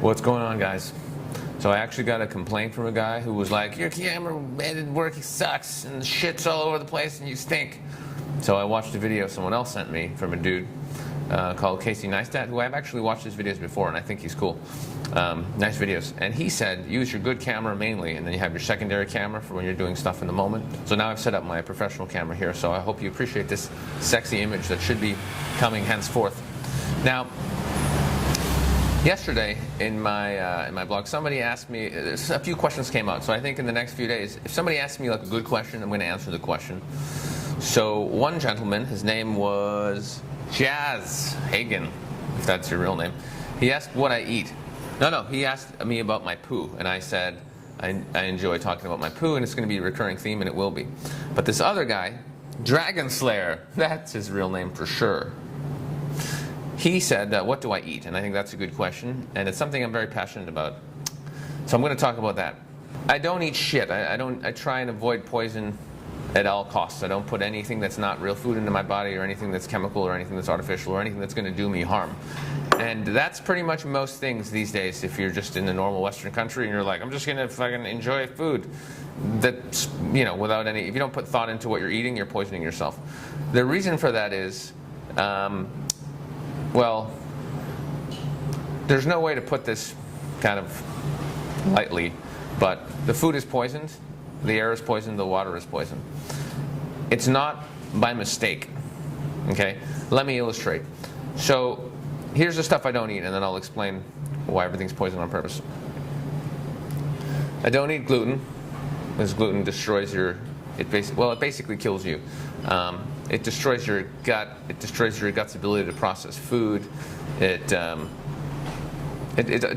What's going on, guys? So I actually got a complaint from a guy who was like, your camera edited work sucks and the shit's all over the place and you stink. So I watched a video someone else sent me from a dude called Casey Neistat, who I've actually watched his videos before and I think he's cool. Nice videos. And he said, use your good camera mainly, and then you have your secondary camera for when you're doing stuff in the moment. So now I've set up my professional camera here, so I hope you appreciate this sexy image that should be coming henceforth. Now, yesterday in my blog, somebody asked me, a few questions came out, so I think in the next few days, if somebody asks me like a good question, I'm going to answer the question. So one gentleman, his name was Jazz Hagen, if that's your real name, he asked what I eat. No, he asked me about my poo, and I said I enjoy talking about my poo, and it's going to be a recurring theme, and it will be. But this other guy, Dragon Slayer, that's his real name for sure. He said, what do I eat? And I think that's a good question, and it's something I'm very passionate about. So I'm going to talk about that. I don't eat shit. I try and avoid poison at all costs. I don't put anything that's not real food into my body, or anything that's chemical, or anything that's artificial, or anything that's going to do me harm. And that's pretty much most things these days. If you're just in the normal Western country and you're like, I'm just going to fucking enjoy food, that's, without any, if you don't put thought into what you're eating, you're poisoning yourself. The reason for that is, well, there's no way to put this kind of lightly, but the food is poisoned, the air is poisoned, the water is poisoned. It's not by mistake, okay? Let me illustrate. So here's the stuff I don't eat, and then I'll explain why everything's poisoned on purpose. I don't eat gluten, because gluten destroys it basically kills you. It destroys your gut. It destroys your gut's ability to process food. It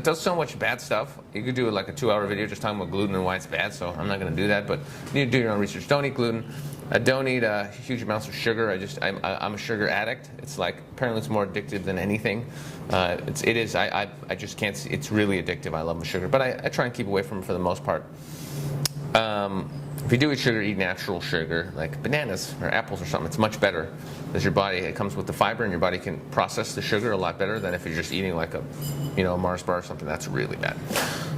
does so much bad stuff. You could do like a 2-hour video just talking about gluten and why it's bad, so I'm not going to do that, but you need to do your own research. Don't eat gluten. I don't eat huge amounts of sugar. I'm a sugar addict. It's like, apparently it's more addictive than anything. It is. I just can't see. It's really addictive. I love my sugar, but I try and keep away from it for the most part. If you do eat sugar, eat natural sugar, like bananas or apples or something. It's much better, because your body, it comes with the fiber, and your body can process the sugar a lot better than if you're just eating like a Mars bar or something. That's really bad.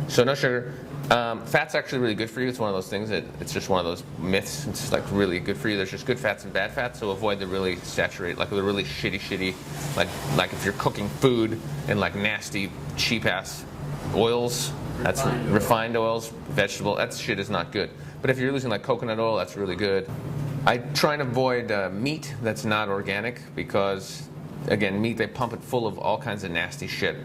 So no sugar. Fat's actually really good for you. It's one of those things that it's just one of those myths. It's like really good for you. There's just good fats and bad fats, so avoid the really saturated, like the really shitty, like if you're cooking food in like nasty, cheap ass oils, that's refined oils, vegetable, that shit is not good. But if you're using like coconut oil, that's really good. I try and avoid meat that's not organic, because again, meat, they pump it full of all kinds of nasty shit.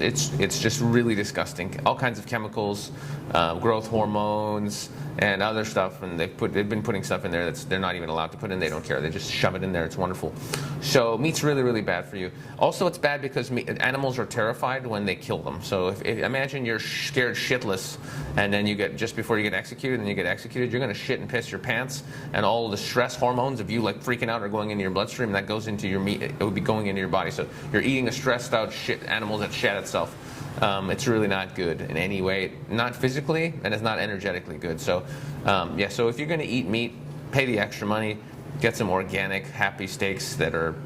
It's just really disgusting. All kinds of chemicals, growth hormones, and other stuff. And they've been putting stuff in there that's they're not even allowed to put in. They don't care. They just shove it in there. It's wonderful. So meat's really, really bad for you. Also, it's bad because animals are terrified when they kill them. So if imagine you're scared shitless, and then just before you get executed, you're going to shit and piss your pants, and all the stress hormones of you like freaking out are going into your bloodstream, and that goes into your meat. It would be going into your body. So you're eating a stressed out animal that shat itself. It's really not good in any way, not physically, and it's not energetically good. So so if you're going to eat meat, pay the extra money, get some organic, happy steaks that are,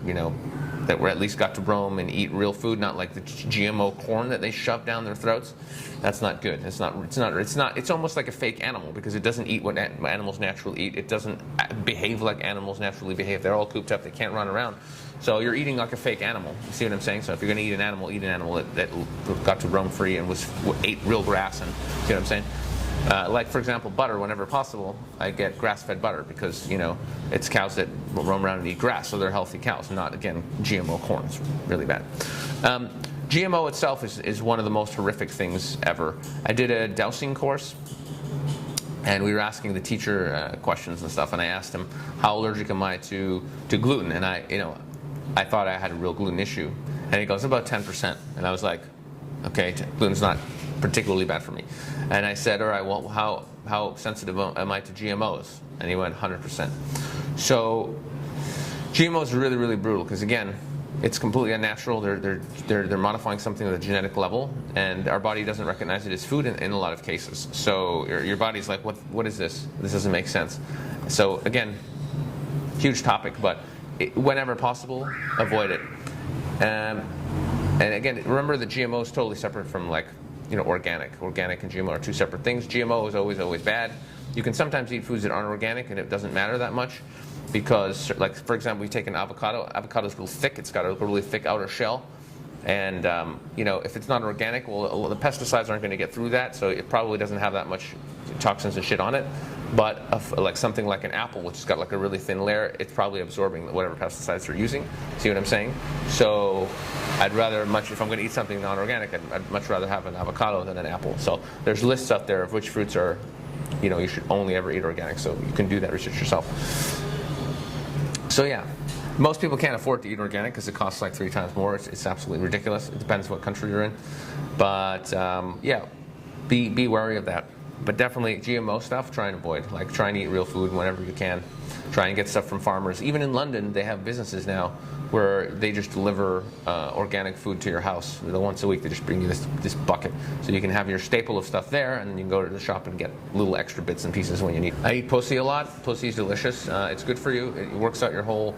that were at least got to roam and eat real food, not like the GMO corn that they shove down their throats. That's not good. It's almost like a fake animal, because it doesn't eat what animals naturally eat. It doesn't behave like animals naturally behave. They're all cooped up. They can't run around. So you're eating like a fake animal. You see what I'm saying? So if you're going to eat an animal that got to roam free and ate real grass. And see what I'm saying? Like, for example, butter. Whenever possible, I get grass-fed butter, because it's cows that roam around and eat grass, so they're healthy cows, not, again, GMO corn. It's really bad. GMO itself is one of the most horrific things ever. I did a dowsing course, and we were asking the teacher questions and stuff, and I asked him, how allergic am I to gluten? And I thought I had a real gluten issue. And he goes, about 10%. And I was like, okay, gluten's not particularly bad for me. And I said, all right, well, how sensitive am I to GMOs? And he went, 100%. So GMOs are really, really brutal, because again, it's completely unnatural. They're modifying something at a genetic level, and our body doesn't recognize it as food in a lot of cases. So your body's like, what is this? This doesn't make sense. So again, huge topic, but whenever possible, avoid it. And again, remember that GMO is totally separate from like, organic. Organic and GMO are two separate things. GMO is always bad. You can sometimes eat foods that aren't organic and it doesn't matter that much because, like, for example, we take an avocado. Avocado is real thick. It's got a really thick outer shell. And, if it's not organic, well, the pesticides aren't going to get through that, so it probably doesn't have that much toxins and shit on it. But like something like an apple, which has got like a really thin layer, it's probably absorbing whatever pesticides they're using. See what I'm saying? So I'd rather if I'm going to eat something non-organic, I'd much rather have an avocado than an apple. So there's lists out there of which fruits are, you should only ever eat organic. So you can do that research yourself. So yeah. Most people can't afford to eat organic because it costs like 3 times more. It's absolutely ridiculous. It depends what country you're in. But yeah, be wary of that. But definitely GMO stuff, try and avoid. Like try and eat real food whenever you can. Try and get stuff from farmers. Even in London, they have businesses now where they just deliver organic food to your house. Once a week, they just bring you this bucket. So you can have your staple of stuff there, and then you can go to the shop and get little extra bits and pieces when you need. I eat pussy a lot. Pussy is delicious. It's good for you. It works out your whole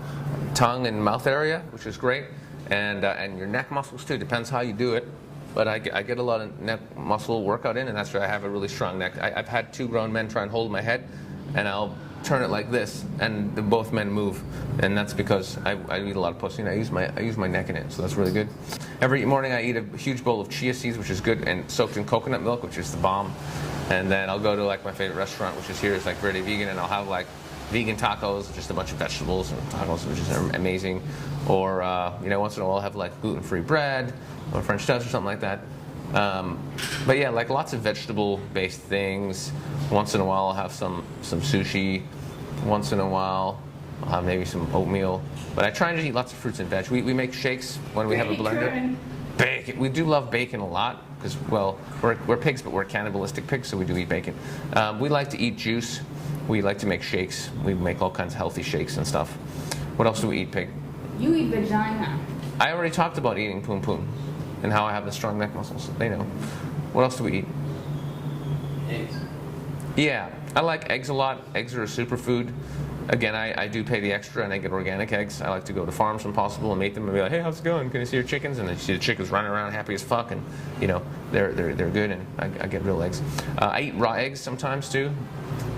tongue and mouth area, which is great. And your neck muscles too. Depends how you do it. But I get a lot of neck muscle workout in, and that's why I have a really strong neck. I've had 2 grown men try and hold my head, and I'll turn it like this, and both men move, and that's because I eat a lot of pussy, and I use my neck in it, so that's really good. Every morning I eat a huge bowl of chia seeds, which is good, and soaked in coconut milk, which is the bomb. And then I'll go to like my favorite restaurant, which is here, it's like Verde Vegan, and I'll have like vegan tacos, just a bunch of vegetables and tacos, which is amazing. Or once in a while I'll have like gluten-free bread or French toast or something like that. But yeah, like lots of vegetable-based things. Once in a while I'll have some sushi. Once in a while I'll have maybe some oatmeal. But I try and just eat lots of fruits and veg. We make shakes when we have a blender. Bacon. We do love bacon a lot because, well, we're pigs, but we're cannibalistic pigs, so we do eat bacon. We like to eat juice. We like to make shakes. We make all kinds of healthy shakes and stuff. What else do we eat, pig? You eat vagina. I already talked about eating poom poom and how I have the strong neck muscles. They know. What else do we eat? Eggs. Yeah, I like eggs a lot. Eggs are a superfood. Again, I do pay the extra and I get organic eggs. I like to go to farms when possible and meet them and be like, hey, how's it going? Can I see your chickens? And then you see the chickens running around happy as fuck, and they're good, and I get real eggs. I eat raw eggs sometimes too.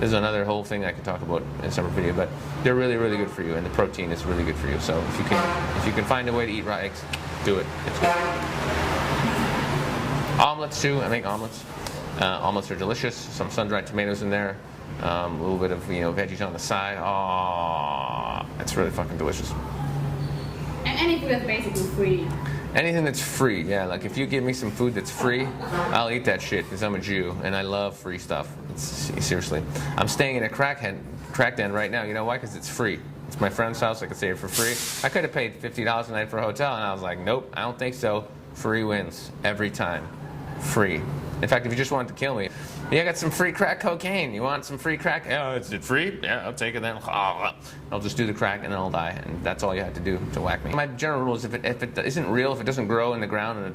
There's another whole thing I could talk about in a separate video, but they're really, really good for you, and the protein is really good for you. So if you can find a way to eat raw eggs, do it. It's good. Omelets too. I make omelets. Omelets are delicious. Some sun-dried tomatoes in there. A little bit of veggies on the side. Oh, it's really fucking delicious. And any food that's basically free. Anything that's free, yeah. Like if you give me some food that's free, I'll eat that shit because I'm a Jew and I love free stuff. Seriously. I'm staying in a crack den right now. You know why? Because it's free. It's my friend's house. I could stay here for free. I could have paid $50 a night for a hotel, and I was like, nope, I don't think so. Free wins every time. Free. In fact, if you just wanted to kill me, I got some free crack cocaine. You want some free crack? Oh, is it free? Yeah, I'll take it then. I'll just do the crack and then I'll die. And that's all you had to do to whack me. My general rule is if it isn't real, if it doesn't grow in the ground and it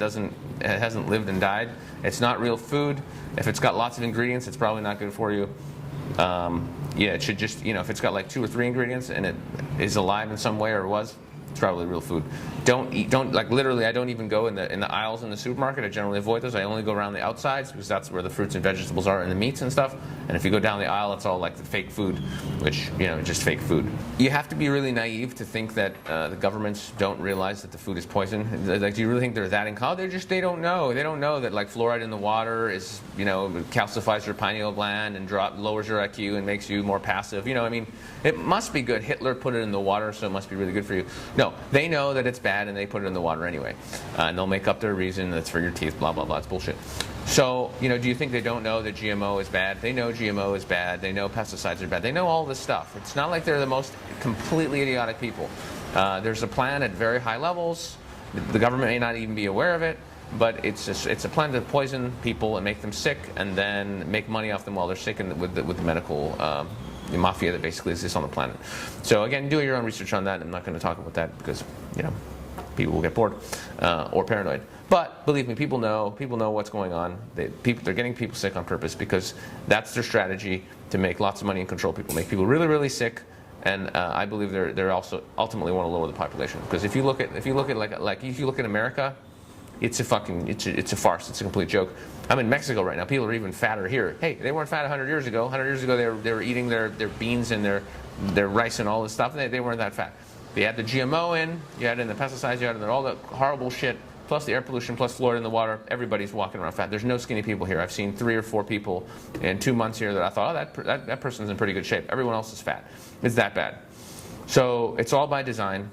hasn't lived and died, it's not real food. If it's got lots of ingredients, it's probably not good for you. Yeah, it should just, if it's got like 2 or 3 ingredients and it is alive in some way or was, it's probably real food. Literally, I don't even go in the aisles in the supermarket. I generally avoid those. I only go around the outsides because that's where the fruits and vegetables are and the meats and stuff. And if you go down the aisle, it's all like the fake food, which, just fake food. You have to be really naive to think that the governments don't realize that the food is poison. Like, do you really think they're that in college? They don't know. They don't know that like fluoride in the water is, calcifies your pineal gland and lowers your IQ and makes you more passive. It must be good. Hitler put it in the water, so it must be really good for you. No, they know that it's bad and they put it in the water anyway. And they'll make up their reason that's for your teeth, blah, blah, blah. It's bullshit. So, do you think they don't know that GMO is bad? They know GMO is bad. They know pesticides are bad. They know all this stuff. It's not like they're the most completely idiotic people. There's a plan at very high levels. The government may not even be aware of it, but it's a plan to poison people and make them sick and then make money off them while they're sick and with the medical the mafia that basically exists on the planet. So again, do your own research on that. I'm not going to talk about that because, people will get bored or paranoid. But believe me, people know what's going on. They're getting people sick on purpose because that's their strategy to make lots of money and control people, make people really, really sick. And I believe they're also ultimately want to lower the population because if you look at America, it's a farce. It's a complete joke. I'm in Mexico right now. People are even fatter here. Hey, they weren't fat 100 years ago. 100 years ago, they were eating their beans and their rice and all this stuff, and they weren't that fat. They had the GMO in, you had in the pesticides, you had in all the horrible shit, plus the air pollution, plus fluoride in the water. Everybody's walking around fat. There's no skinny people here. I've seen 3 or 4 people in 2 months here that I thought, oh, that person's in pretty good shape. Everyone else is fat. It's that bad. So it's all by design.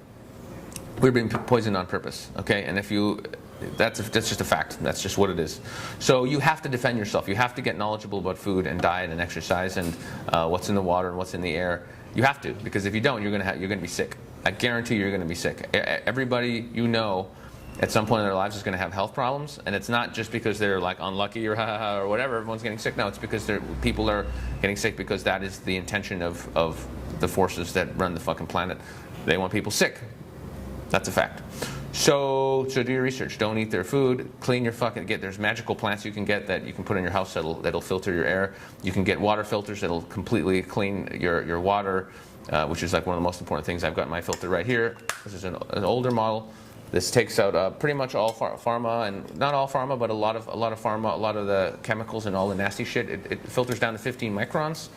We're being poisoned on purpose, okay? And that's just a fact. That's just what it is. So you have to defend yourself. You have to get knowledgeable about food and diet and exercise and what's in the water and what's in the air. You have to, because if you don't, you're gonna be sick. I guarantee you're gonna be sick. Everybody you know at some point in their lives is going to have health problems, and it's not just because they're like unlucky or or whatever. Everyone's getting sick. No, it's because people are getting sick because that is the intention of the forces that run the fucking planet. They want people sick. That's a fact. So do your research. Don't eat their food. Clean your fucking there's magical plants you can get that you can put in your house that'll filter your air. You can get water filters that'll completely clean your water, which is like one of the most important things. I've got my filter right here. This is an older model. This takes out pretty much all pharma, and not all pharma, but a lot of pharma, a lot of the chemicals and all the nasty shit. It filters down to 15 microns.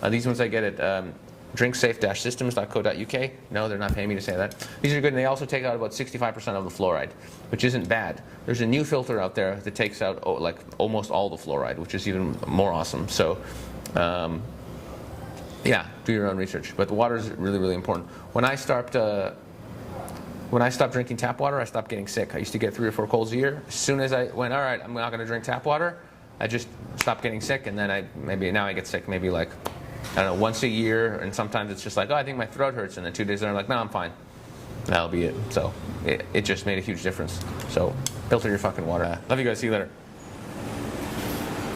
These ones I get at drinksafe-systems.co.uk. No, they're not paying me to say that. These are good, and they also take out about 65% of the fluoride, which isn't bad. There's a new filter out there that takes out like almost all the fluoride, which is even more awesome. So, yeah, do your own research. But the water is really, really important. When I stopped drinking tap water, I stopped getting sick. I used to get 3 or 4 colds a year. As soon as I went, all right, I'm not going to drink tap water, I just stopped getting sick, and then now I get sick maybe like, I don't know, once a year, and sometimes it's just like, oh, I think my throat hurts, and then 2 days later I'm like, no, I'm fine. That'll be it. So it just made a huge difference. So filter your fucking water. Love you guys. See you later.